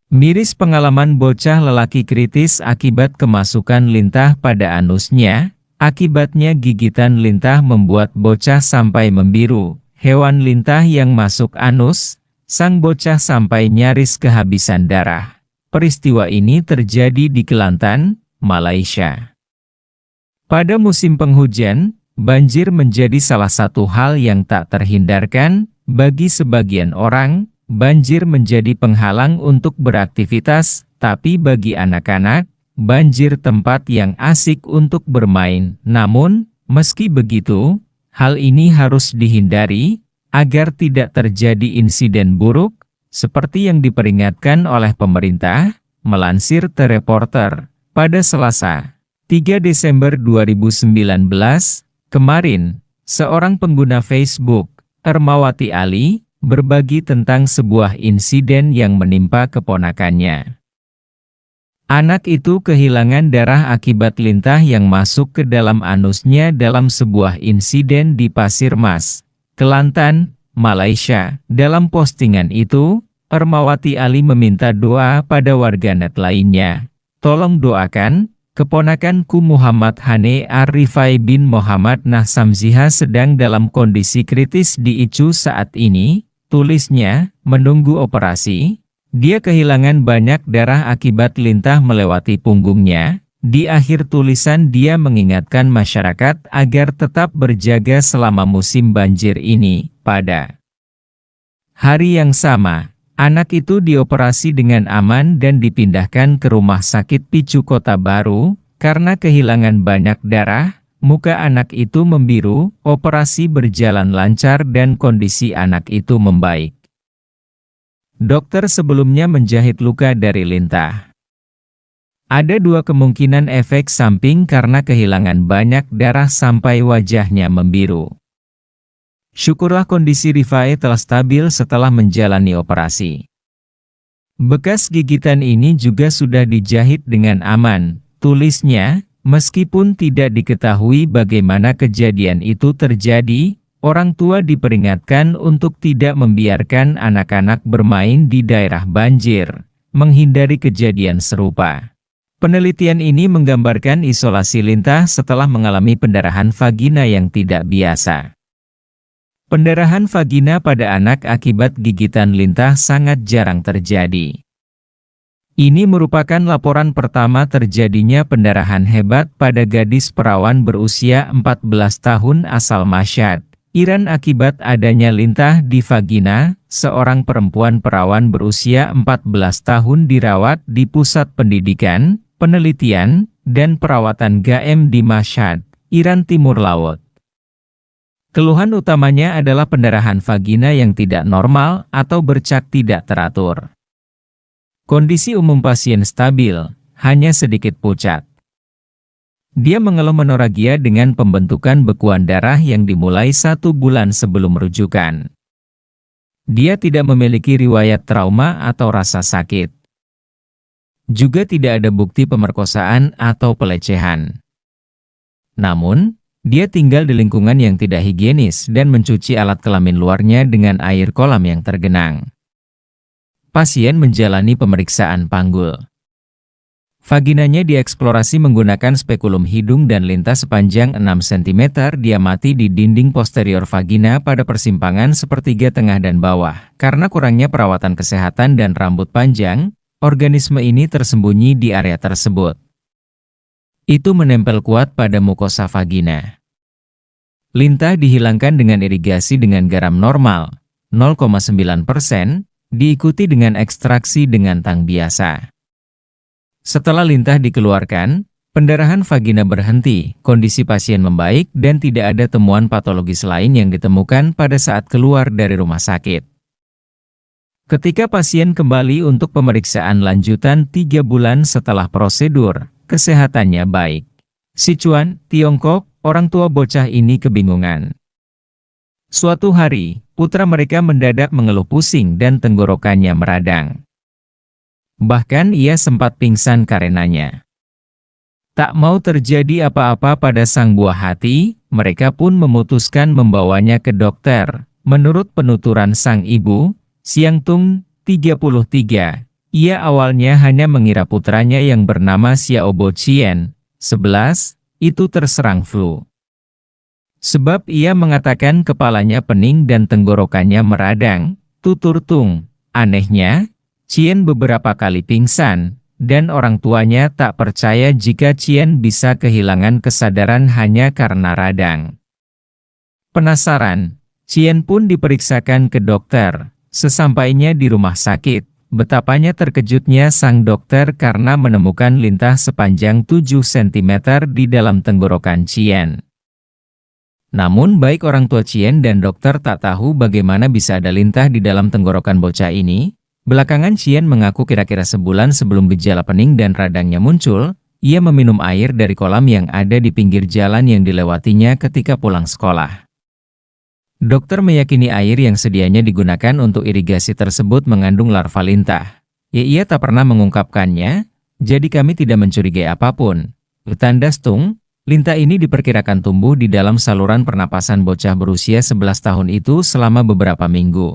Miris pengalaman bocah lelaki kritis akibat kemasukan lintah pada anusnya. Akibatnya gigitan lintah membuat bocah sampai membiru. Hewan lintah yang masuk anus, sang bocah sampai nyaris kehabisan darah. Peristiwa ini terjadi di Kelantan, Malaysia. Pada musim penghujan, banjir menjadi salah satu hal yang tak terhindarkan. Bagi sebagian orang, banjir menjadi penghalang untuk beraktivitas, tapi bagi anak-anak, banjir tempat yang asik untuk bermain. Namun, meski begitu, hal ini harus dihindari, agar tidak terjadi insiden buruk, seperti yang diperingatkan oleh pemerintah, melansir The Reporter, pada Selasa, 3 Desember 2019, kemarin, seorang pengguna Facebook, Ermawati Ali, berbagi tentang sebuah insiden yang menimpa keponakannya. Anak itu kehilangan darah akibat lintah yang masuk ke dalam anusnya dalam sebuah insiden di Pasir Mas, Kelantan, Malaysia. Dalam postingan itu, Ermawati Ali meminta doa pada warganet lainnya. Tolong doakan, keponakanku Muhammad Hane Arifai bin Muhammad Nahsamziha sedang dalam kondisi kritis di ICU saat ini. Tulisnya, menunggu operasi, dia kehilangan banyak darah akibat lintah melewati punggungnya. Di akhir tulisan dia mengingatkan masyarakat agar tetap berjaga selama musim banjir ini. Pada hari yang sama, anak itu dioperasi dengan aman dan dipindahkan ke Rumah Sakit Picu Kota Baru. Karena kehilangan banyak darah, muka anak itu membiru, operasi berjalan lancar dan kondisi anak itu membaik. Dokter sebelumnya menjahit luka dari lintah. Ada dua kemungkinan efek samping karena kehilangan banyak darah sampai wajahnya membiru. Syukurlah kondisi Rifai telah stabil setelah menjalani operasi. Bekas gigitan ini juga sudah dijahit dengan aman, tulisnya. Meskipun tidak diketahui bagaimana kejadian itu terjadi, orang tua diperingatkan untuk tidak membiarkan anak-anak bermain di daerah banjir, menghindari kejadian serupa. Penelitian ini menggambarkan isolasi lintah setelah mengalami pendarahan vagina yang tidak biasa. Pendarahan vagina pada anak akibat gigitan lintah sangat jarang terjadi. Ini merupakan laporan pertama terjadinya pendarahan hebat pada gadis perawan berusia 14 tahun asal Mashhad, Iran akibat adanya lintah di vagina. Seorang perempuan perawan berusia 14 tahun dirawat di Pusat Pendidikan, Penelitian, dan Perawatan GAEM di Mashhad, Iran Timur Laut. Keluhan utamanya adalah pendarahan vagina yang tidak normal atau bercak tidak teratur. Kondisi umum pasien stabil, hanya sedikit pucat. Dia mengeluh menoragia dengan pembentukan bekuan darah yang dimulai 1 bulan sebelum rujukan. Dia tidak memiliki riwayat trauma atau rasa sakit. Juga tidak ada bukti pemerkosaan atau pelecehan. Namun, dia tinggal di lingkungan yang tidak higienis dan mencuci alat kelamin luarnya dengan air kolam yang tergenang. Pasien menjalani pemeriksaan panggul. Vaginanya dieksplorasi menggunakan spekulum hidung dan lintah sepanjang 6 cm diamati di dinding posterior vagina pada persimpangan sepertiga tengah dan bawah. Karena kurangnya perawatan kesehatan dan rambut panjang, organisme ini tersembunyi di area tersebut. Itu menempel kuat pada mukosa vagina. Lintah dihilangkan dengan irigasi dengan garam normal, 0,9%, diikuti dengan ekstraksi dengan tang biasa. Setelah lintah dikeluarkan, pendarahan vagina berhenti, kondisi pasien membaik dan tidak ada temuan patologis lain yang ditemukan pada saat keluar dari rumah sakit. Ketika pasien kembali untuk pemeriksaan lanjutan 3 bulan setelah prosedur, kesehatannya baik. Sichuan, Tiongkok, orang tua bocah ini kebingungan. Suatu hari, putra mereka mendadak mengeluh pusing dan tenggorokannya meradang. Bahkan ia sempat pingsan karenanya. Tak mau terjadi apa-apa pada sang buah hati, mereka pun memutuskan membawanya ke dokter. Menurut penuturan sang ibu, Siang Tung, 33, Ia awalnya hanya mengira putranya yang bernama Xiaobo Qian, 11, itu terserang flu. Sebab ia mengatakan kepalanya pening dan tenggorokannya meradang, tutur tung. Anehnya, Qian beberapa kali pingsan, dan orang tuanya tak percaya jika Qian bisa kehilangan kesadaran hanya karena radang. Penasaran, Qian pun diperiksakan ke dokter. Sesampainya di rumah sakit, betapanya terkejutnya sang dokter karena menemukan lintah sepanjang 7 cm di dalam tenggorokan Qian. Namun baik orang tua Qian dan dokter tak tahu bagaimana bisa ada lintah di dalam tenggorokan bocah ini. Belakangan Qian mengaku kira-kira sebulan sebelum gejala pening dan radangnya muncul, ia meminum air dari kolam yang ada di pinggir jalan yang dilewatinya ketika pulang sekolah. Dokter meyakini air yang sedianya digunakan untuk irigasi tersebut mengandung larva lintah. Ia tak pernah mengungkapkannya, jadi kami tidak mencurigai apapun. Tanda stung, lintah ini diperkirakan tumbuh di dalam saluran pernapasan bocah berusia 11 tahun itu selama beberapa minggu.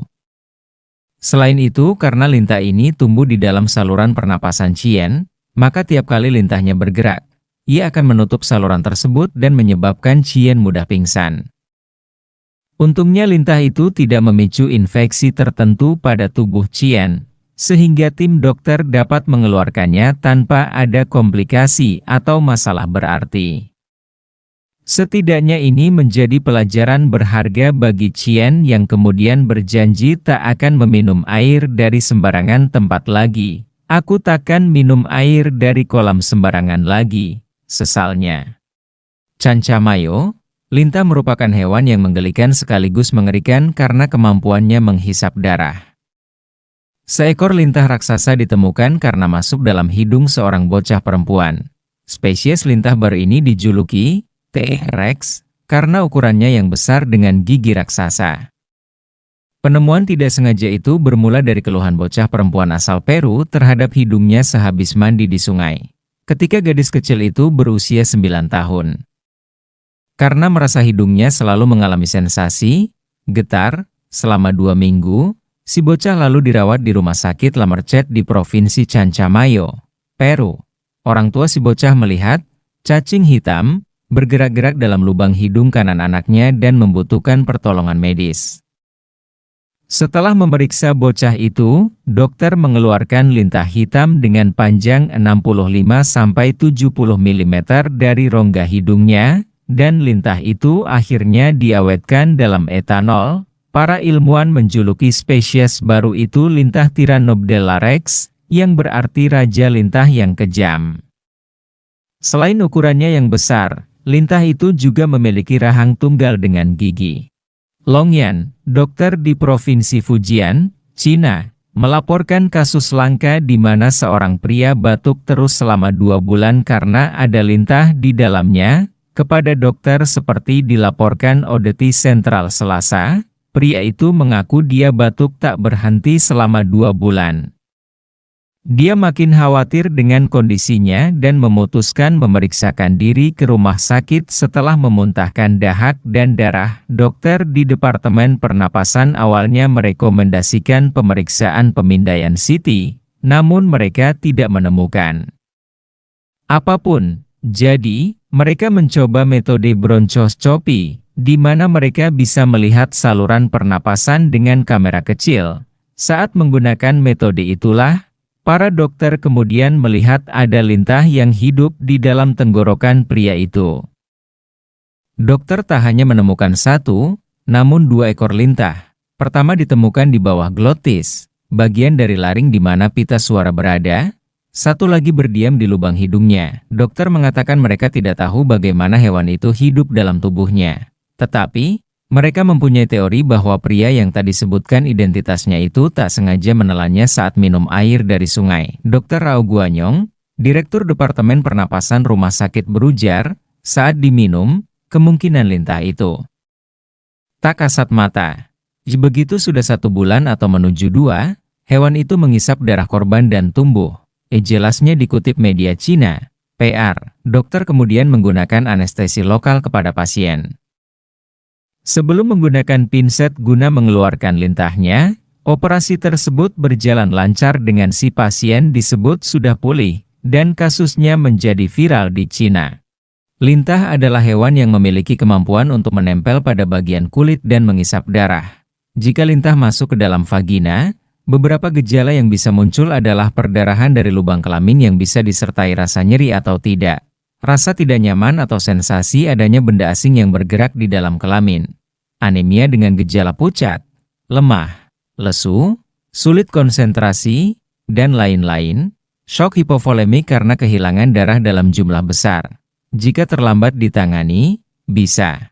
Selain itu, karena lintah ini tumbuh di dalam saluran pernapasan Qian, maka tiap kali lintahnya bergerak, ia akan menutup saluran tersebut dan menyebabkan Qian mudah pingsan. Untungnya lintah itu tidak memicu infeksi tertentu pada tubuh Qian, sehingga tim dokter dapat mengeluarkannya tanpa ada komplikasi atau masalah berarti. Setidaknya ini menjadi pelajaran berharga bagi Qian yang kemudian berjanji tak akan meminum air dari sembarangan tempat lagi. Aku takkan minum air dari kolam sembarangan lagi, sesalnya. Cancamayo, lintah merupakan hewan yang menggelikan sekaligus mengerikan karena kemampuannya menghisap darah. Seekor lintah raksasa ditemukan karena masuk dalam hidung seorang bocah perempuan. Spesies lintah baru ini dijuluki T-Rex karena ukurannya yang besar dengan gigi raksasa. Penemuan tidak sengaja itu bermula dari keluhan bocah perempuan asal Peru terhadap hidungnya sehabis mandi di sungai. Ketika gadis kecil itu berusia 9 tahun. Karena merasa hidungnya selalu mengalami sensasi getar selama 2 minggu, si bocah lalu dirawat di rumah sakit La Merced di Provinsi Cancamayo, Peru. Orang tua si bocah melihat cacing hitam bergerak-gerak dalam lubang hidung kanan anaknya dan membutuhkan pertolongan medis. Setelah memeriksa bocah itu, dokter mengeluarkan lintah hitam dengan panjang 65–70 mm dari rongga hidungnya, dan lintah itu akhirnya diawetkan dalam etanol. Para ilmuwan menjuluki spesies baru itu lintah Tyrannobdella rex, yang berarti raja lintah yang kejam. Selain ukurannya yang besar, lintah itu juga memiliki rahang tunggal dengan gigi. Long Yan, dokter di Provinsi Fujian, Cina, melaporkan kasus langka di mana seorang pria batuk terus selama 2 bulan karena ada lintah di dalamnya. Kepada dokter seperti dilaporkan Odeti Sentral Selasa, pria itu mengaku dia batuk tak berhenti selama 2 bulan. Dia makin khawatir dengan kondisinya dan memutuskan memeriksakan diri ke rumah sakit setelah memuntahkan dahak dan darah. Dokter di Departemen Pernapasan awalnya merekomendasikan pemeriksaan pemindaian CT, namun mereka tidak menemukan apapun. Jadi, mereka mencoba metode bronchoscopy, di mana mereka bisa melihat saluran pernapasan dengan kamera kecil. Saat menggunakan metode itulah, para dokter kemudian melihat ada lintah yang hidup di dalam tenggorokan pria itu. Dokter tak hanya menemukan 1, namun 2 ekor lintah. Pertama ditemukan di bawah glotis, bagian dari laring di mana pita suara berada. 1 lagi berdiam di lubang hidungnya. Dokter mengatakan mereka tidak tahu bagaimana hewan itu hidup dalam tubuhnya. Tetapi, mereka mempunyai teori bahwa pria yang tadi disebutkan identitasnya itu tak sengaja menelannya saat minum air dari sungai. Dr. Rao Guanyong, Direktur Departemen Pernapasan Rumah Sakit berujar, saat diminum, kemungkinan lintah itu tak kasat mata. Begitu sudah 1 bulan atau menuju 2, hewan itu mengisap darah korban dan tumbuh. Jelasnya dikutip media Cina, PR. Dokter kemudian menggunakan anestesi lokal kepada pasien. Sebelum menggunakan pinset guna mengeluarkan lintahnya, Operasi tersebut berjalan lancar dengan si pasien disebut sudah pulih, dan kasusnya menjadi viral di Cina. Lintah adalah hewan yang memiliki kemampuan untuk menempel pada bagian kulit dan mengisap darah. Jika lintah masuk ke dalam vagina, beberapa gejala yang bisa muncul adalah perdarahan dari lubang kelamin yang bisa disertai rasa nyeri atau tidak, rasa tidak nyaman atau sensasi adanya benda asing yang bergerak di dalam kelamin, anemia dengan gejala pucat, lemah, lesu, sulit konsentrasi, dan lain-lain, shock hipovolemik karena kehilangan darah dalam jumlah besar. Jika terlambat ditangani, bisa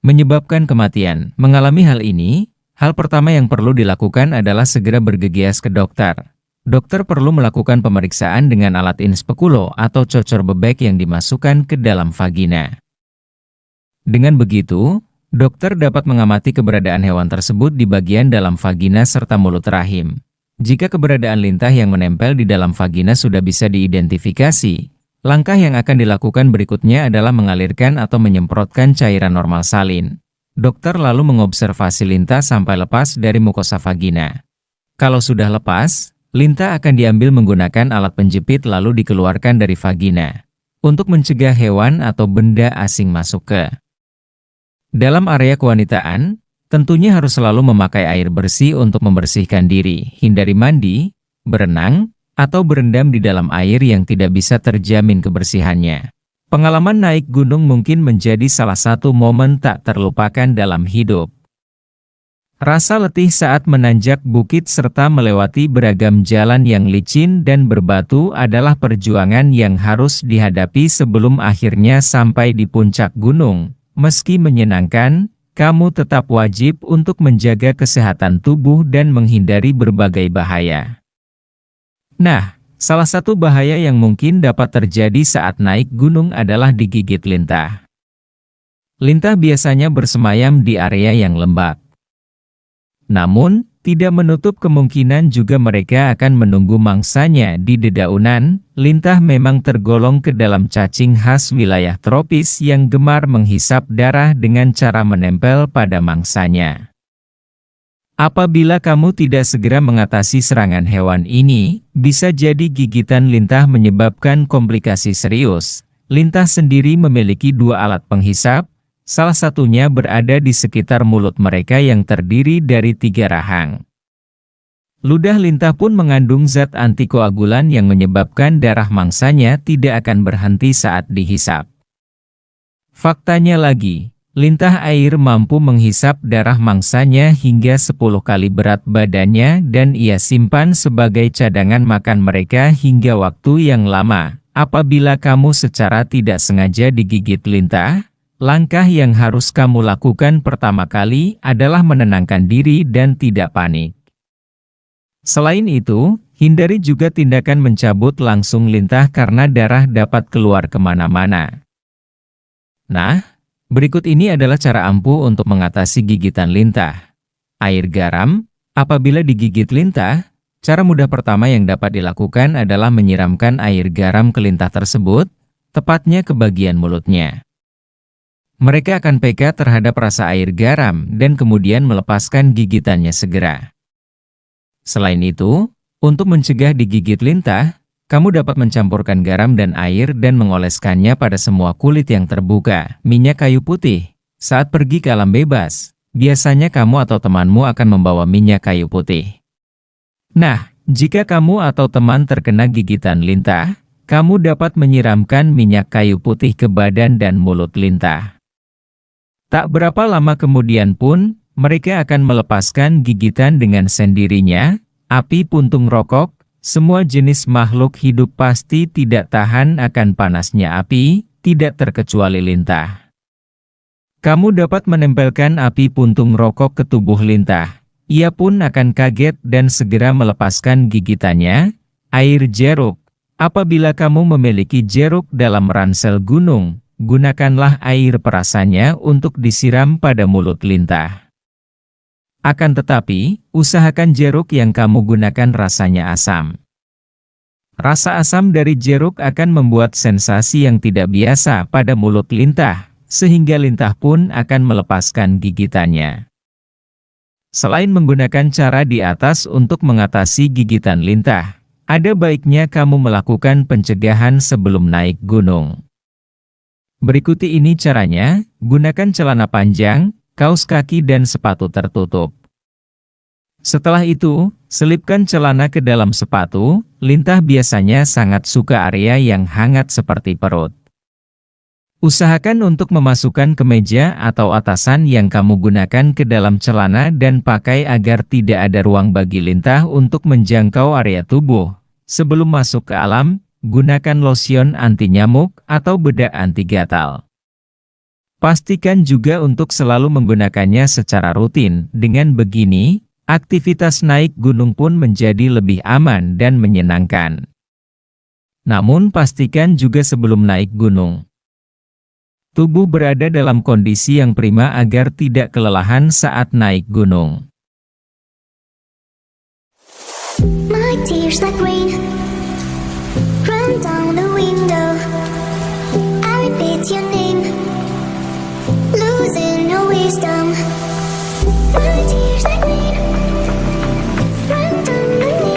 menyebabkan kematian. Mengalami hal ini, hal pertama yang perlu dilakukan adalah segera bergegas ke dokter. Dokter perlu melakukan pemeriksaan dengan alat inspekulo atau cocor bebek yang dimasukkan ke dalam vagina. Dengan begitu, dokter dapat mengamati keberadaan hewan tersebut di bagian dalam vagina serta mulut rahim. Jika keberadaan lintah yang menempel di dalam vagina sudah bisa diidentifikasi, langkah yang akan dilakukan berikutnya adalah mengalirkan atau menyemprotkan cairan normal salin. Dokter lalu mengobservasi lintah sampai lepas dari mukosa vagina. Kalau sudah lepas, lintah akan diambil menggunakan alat penjepit lalu dikeluarkan dari vagina, untuk mencegah hewan atau benda asing masuk ke dalam area kewanitaan. Tentunya harus selalu memakai air bersih untuk membersihkan diri, hindari mandi, berenang, atau berendam di dalam air yang tidak bisa terjamin kebersihannya. Pengalaman naik gunung mungkin menjadi salah satu momen tak terlupakan dalam hidup. Rasa letih saat menanjak bukit serta melewati beragam jalan yang licin dan berbatu adalah perjuangan yang harus dihadapi sebelum akhirnya sampai di puncak gunung. Meski menyenangkan, kamu tetap wajib untuk menjaga kesehatan tubuh dan menghindari berbagai bahaya. Nah, salah satu bahaya yang mungkin dapat terjadi saat naik gunung adalah digigit lintah. Lintah biasanya bersemayam di area yang lembab. Namun, tidak menutup kemungkinan juga mereka akan menunggu mangsanya di dedaunan. Lintah memang tergolong ke dalam cacing khas wilayah tropis yang gemar menghisap darah dengan cara menempel pada mangsanya. Apabila kamu tidak segera mengatasi serangan hewan ini, bisa jadi gigitan lintah menyebabkan komplikasi serius. Lintah sendiri memiliki dua alat penghisap, salah satunya berada di sekitar mulut mereka yang terdiri dari 3 rahang. Ludah lintah pun mengandung zat antikoagulan yang menyebabkan darah mangsanya tidak akan berhenti saat dihisap. Faktanya lagi, lintah air mampu menghisap darah mangsanya hingga 10 kali berat badannya dan ia simpan sebagai cadangan makan mereka hingga waktu yang lama. Apabila kamu secara tidak sengaja digigit lintah, langkah yang harus kamu lakukan pertama kali adalah menenangkan diri dan tidak panik. Selain itu, hindari juga tindakan mencabut langsung lintah karena darah dapat keluar kemana-mana. Nah, berikut ini adalah cara ampuh untuk mengatasi gigitan lintah. Air garam. Apabila digigit lintah, cara mudah pertama yang dapat dilakukan adalah menyiramkan air garam ke lintah tersebut, tepatnya ke bagian mulutnya. Mereka akan peka terhadap rasa air garam dan kemudian melepaskan gigitannya segera. Selain itu, untuk mencegah digigit lintah, kamu dapat mencampurkan garam dan air dan mengoleskannya pada semua kulit yang terbuka. Minyak kayu putih. Saat pergi ke alam bebas, biasanya kamu atau temanmu akan membawa minyak kayu putih. Nah, jika kamu atau teman terkena gigitan lintah, kamu dapat menyiramkan minyak kayu putih ke badan dan mulut lintah. Tak berapa lama kemudian pun, mereka akan melepaskan gigitan dengan sendirinya. Api puntung rokok, semua jenis makhluk hidup pasti tidak tahan akan panasnya api, tidak terkecuali lintah. Kamu dapat menempelkan api puntung rokok ke tubuh lintah. Ia pun akan kaget dan segera melepaskan gigitannya. Air jeruk. Apabila kamu memiliki jeruk dalam ransel gunung, gunakanlah air perasannya untuk disiram pada mulut lintah. Akan tetapi, usahakan jeruk yang kamu gunakan rasanya asam. Rasa asam dari jeruk akan membuat sensasi yang tidak biasa pada mulut lintah, sehingga lintah pun akan melepaskan gigitannya. Selain menggunakan cara di atas untuk mengatasi gigitan lintah, ada baiknya kamu melakukan pencegahan sebelum naik gunung. Berikuti ini caranya: gunakan celana panjang, kaos kaki dan sepatu tertutup. Setelah itu, selipkan celana ke dalam sepatu. Lintah biasanya sangat suka area yang hangat seperti perut. Usahakan untuk memasukkan kemeja atau atasan yang kamu gunakan ke dalam celana dan pakai agar tidak ada ruang bagi lintah untuk menjangkau area tubuh. Sebelum masuk ke alam, gunakan lotion anti nyamuk atau bedak anti gatal. Pastikan juga untuk selalu menggunakannya secara rutin. Dengan begini, aktivitas naik gunung pun menjadi lebih aman dan menyenangkan. Namun pastikan juga sebelum naik gunung, tubuh berada dalam kondisi yang prima agar tidak kelelahan saat naik gunung. My tears like rain run down the window. I repeat your name, losing your wisdom. My tears